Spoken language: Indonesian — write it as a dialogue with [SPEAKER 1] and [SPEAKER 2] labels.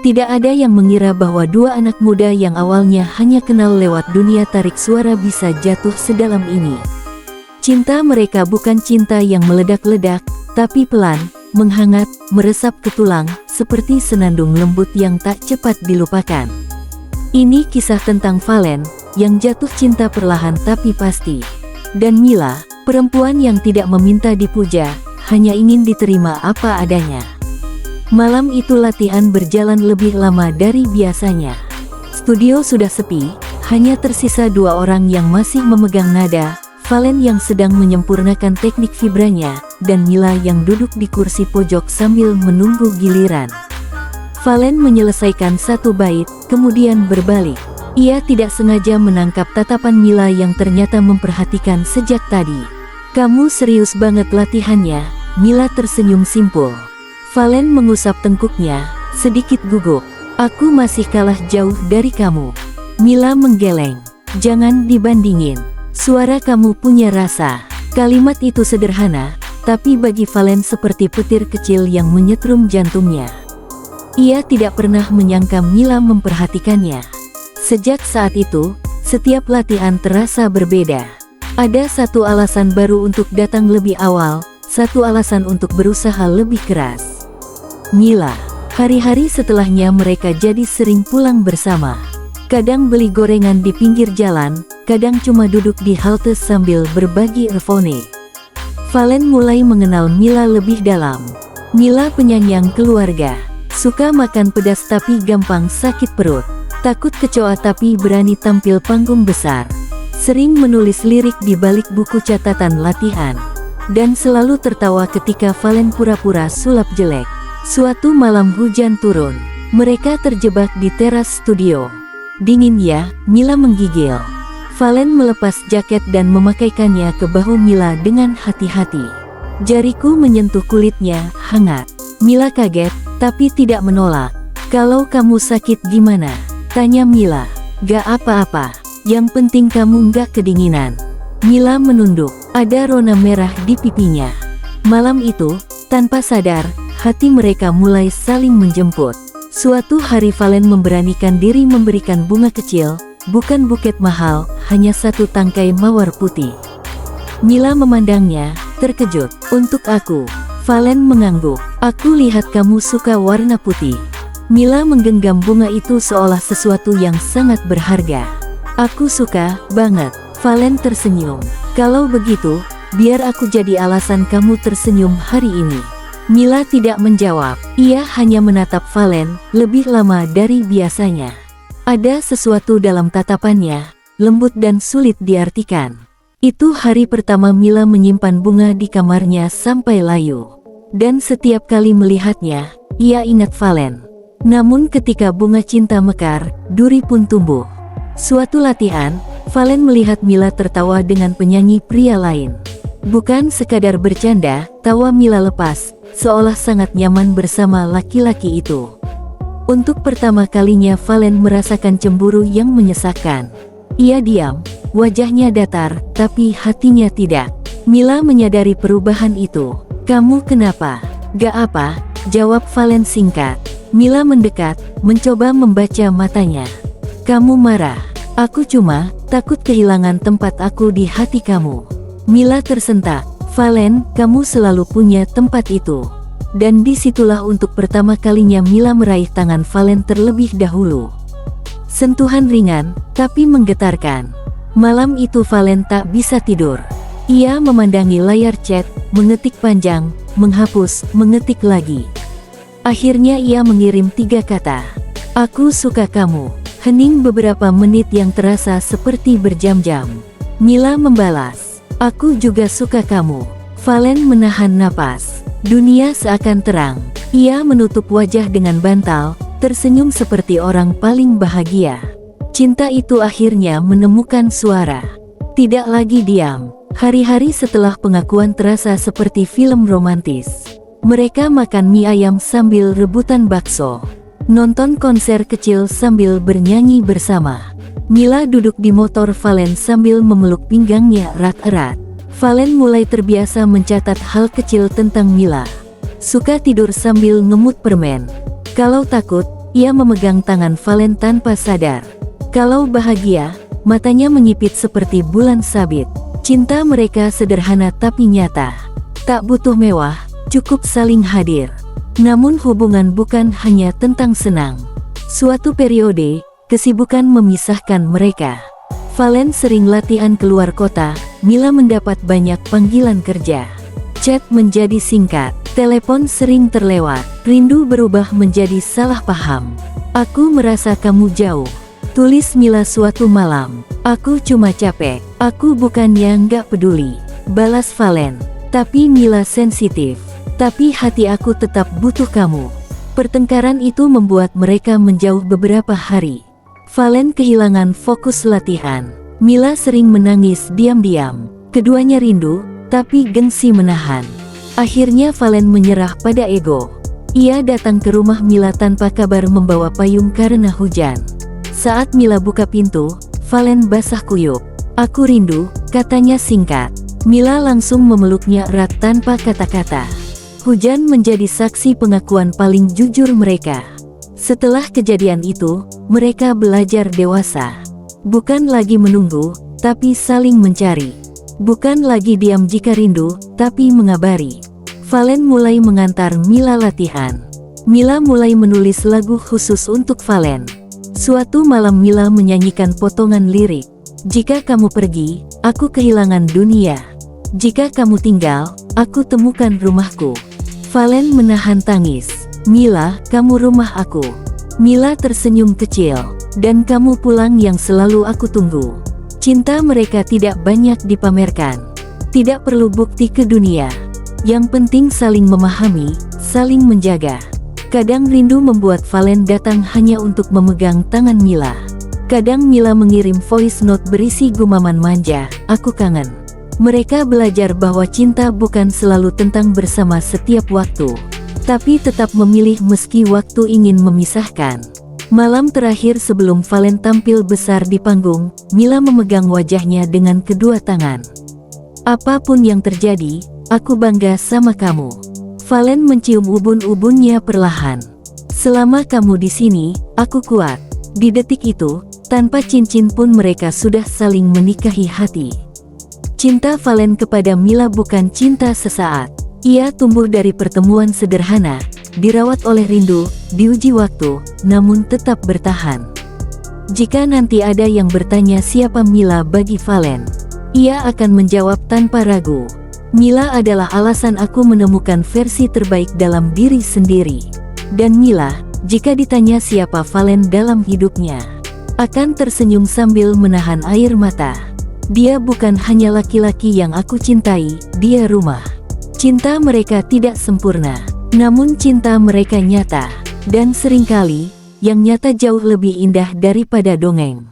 [SPEAKER 1] Tidak ada yang mengira bahwa dua anak muda yang awalnya hanya kenal lewat dunia tarik suara bisa jatuh sedalam ini. Cinta mereka bukan cinta yang meledak-ledak, tapi pelan, menghangat, meresap ke tulang, seperti senandung lembut yang tak cepat dilupakan. Ini kisah tentang Valen, yang jatuh cinta perlahan tapi pasti. Dan Mila, perempuan yang tidak meminta dipuja, hanya ingin diterima apa adanya. Malam itu latihan berjalan lebih lama dari biasanya. Studio sudah sepi, hanya tersisa dua orang yang masih memegang nada, Valen yang sedang menyempurnakan teknik vibranya, dan Mila yang duduk di kursi pojok sambil menunggu giliran. Valen menyelesaikan satu bait, kemudian berbalik. Ia tidak sengaja menangkap tatapan Mila yang ternyata memperhatikan sejak tadi. "Kamu serius banget latihannya?" Mila tersenyum simpul. Valen mengusap tengkuknya, sedikit gugup. "Aku masih kalah jauh dari kamu." Mila menggeleng. "Jangan dibandingin. Suara kamu punya rasa." Kalimat itu sederhana, tapi bagi Valen seperti petir kecil yang menyetrum jantungnya. Ia tidak pernah menyangka Mila memperhatikannya. Sejak saat itu, setiap latihan terasa berbeda. Ada satu alasan baru untuk datang lebih awal, satu alasan untuk berusaha lebih keras. Mila. Hari-hari setelahnya mereka jadi sering pulang bersama. Kadang beli gorengan di pinggir jalan, kadang cuma duduk di halte sambil berbagi earphone. Valen mulai mengenal Mila lebih dalam. Mila penyayang keluarga. Suka makan pedas tapi gampang sakit perut. Takut kecoa tapi berani tampil panggung besar. Sering menulis lirik di balik buku catatan latihan. Dan selalu tertawa ketika Valen pura-pura sulap jelek. Suatu malam hujan turun. Mereka terjebak di teras studio. "Dingin ya?" Mila menggigil. Valen melepas jaket dan memakaikannya ke bahu Mila dengan hati-hati. "Jariku menyentuh kulitnya, hangat." Mila kaget, tapi tidak menolak. "Kalau kamu sakit gimana?" tanya Mila. "Gak apa-apa, yang penting kamu gak kedinginan." Mila menunduk, ada rona merah di pipinya. Malam itu, tanpa sadar, hati mereka mulai saling menjemput. Suatu hari Valen memberanikan diri memberikan bunga kecil, bukan buket mahal, hanya satu tangkai mawar putih. Mila memandangnya, terkejut. "Untuk aku." Valen mengangguk. "Aku lihat kamu suka warna putih." Mila menggenggam bunga itu seolah sesuatu yang sangat berharga. "Aku suka banget." Valen tersenyum. "Kalau begitu, biar aku jadi alasan kamu tersenyum hari ini." Mila tidak menjawab. Ia hanya menatap Valen, lebih lama dari biasanya. Ada sesuatu dalam tatapannya, lembut dan sulit diartikan. Itu hari pertama Mila menyimpan bunga di kamarnya sampai layu. Dan setiap kali melihatnya, ia ingat Valen. Namun ketika bunga cinta mekar, duri pun tumbuh. Suatu latihan, Valen melihat Mila tertawa dengan penyanyi pria lain. Bukan sekadar bercanda, tawa Mila lepas, seolah sangat nyaman bersama laki-laki itu. Untuk pertama kalinya Valen merasakan cemburu yang menyesakkan. Ia diam, wajahnya datar, tapi hatinya tidak. Mila menyadari perubahan itu. "Kamu kenapa?" "Gak apa," jawab Valen singkat. Mila mendekat, mencoba membaca matanya. "Kamu marah." "Aku cuma takut kehilangan tempat aku di hati kamu." Mila tersentak. "Valen, kamu selalu punya tempat itu." Dan disitulah untuk pertama kalinya Mila meraih tangan Valen terlebih dahulu. Sentuhan ringan, tapi menggetarkan. Malam itu Valen tak bisa tidur. Ia memandangi layar chat, mengetik panjang, menghapus, mengetik lagi. Akhirnya ia mengirim 3 kata. "Aku suka kamu." Hening beberapa menit yang terasa seperti berjam-jam. Mila membalas, "Aku juga suka kamu." Valen menahan napas. Dunia seakan terang. Ia menutup wajah dengan bantal, tersenyum seperti orang paling bahagia. Cinta itu akhirnya menemukan suara. Tidak lagi diam. Hari-hari setelah pengakuan terasa seperti film romantis. Mereka makan mie ayam sambil rebutan bakso. Nonton konser kecil sambil bernyanyi bersama. Mila duduk di motor Valen sambil memeluk pinggangnya erat-erat. Valen mulai terbiasa mencatat hal kecil tentang Mila. Suka tidur sambil ngemut permen. Kalau takut, Ia memegang tangan Valen tanpa sadar. Kalau bahagia, matanya menyipit seperti bulan sabit. Cinta mereka sederhana tapi nyata. Tak butuh mewah, cukup saling hadir. Namun hubungan bukan hanya tentang senang. Suatu periode, kesibukan memisahkan mereka. Valen sering latihan keluar kota, Mila mendapat banyak panggilan kerja. Chat menjadi singkat, telepon sering terlewat, rindu berubah menjadi salah paham. Aku merasa kamu jauh, tulis Mila suatu malam. Aku cuma capek, aku bukannya nggak peduli, balas Valen. Tapi Mila sensitif, tapi hati aku tetap butuh kamu. Pertengkaran itu membuat mereka menjauh beberapa hari. Valen kehilangan fokus latihan. Mila sering menangis diam-diam. Keduanya rindu, tapi gengsi menahan. Akhirnya Valen menyerah pada ego. Ia datang ke rumah Mila tanpa kabar membawa payung karena hujan. Saat Mila buka pintu, Valen basah kuyup. Aku rindu, katanya singkat. Mila langsung memeluknya erat tanpa kata-kata. Hujan menjadi saksi pengakuan paling jujur mereka. Setelah kejadian itu, mereka belajar dewasa. Bukan lagi menunggu, tapi saling mencari. Bukan lagi diam jika rindu, tapi mengabari. Valen mulai mengantar Mila latihan. Mila mulai menulis lagu khusus untuk Valen. Suatu malam Mila menyanyikan potongan lirik. Jika kamu pergi, aku kehilangan dunia. Jika kamu tinggal, aku temukan rumahku. Valen menahan tangis. Mila, kamu rumah aku. Mila tersenyum kecil. Dan kamu pulang yang selalu aku tunggu. Cinta mereka tidak banyak dipamerkan. Tidak perlu bukti ke dunia. Yang penting saling memahami, saling menjaga. Kadang rindu membuat Valen datang hanya untuk memegang tangan Mila. Kadang Mila mengirim voice note berisi gumaman manja, aku kangen. Mereka belajar bahwa cinta bukan selalu tentang bersama setiap waktu, tapi tetap memilih meski waktu ingin memisahkan. Malam terakhir sebelum Valen tampil besar di panggung, Mila memegang wajahnya dengan kedua tangan. Apapun yang terjadi, aku bangga sama kamu. Valen mencium ubun-ubunnya perlahan. Selama kamu di sini, aku kuat. Di detik itu, tanpa cincin pun mereka sudah saling menikahi hati. Cinta Valen kepada Mila bukan cinta sesaat. Ia tumbuh dari pertemuan sederhana, dirawat oleh rindu, diuji waktu, namun tetap bertahan. Jika nanti ada yang bertanya siapa Mila bagi Valen, ia akan menjawab tanpa ragu. Mila adalah alasan aku menemukan versi terbaik dalam diri sendiri. Dan Mila, jika ditanya siapa Valen dalam hidupnya, akan tersenyum sambil menahan air mata. Dia bukan hanya laki-laki yang aku cintai, dia rumah. Cinta mereka tidak sempurna, namun cinta mereka nyata. Dan seringkali, yang nyata jauh lebih indah daripada dongeng.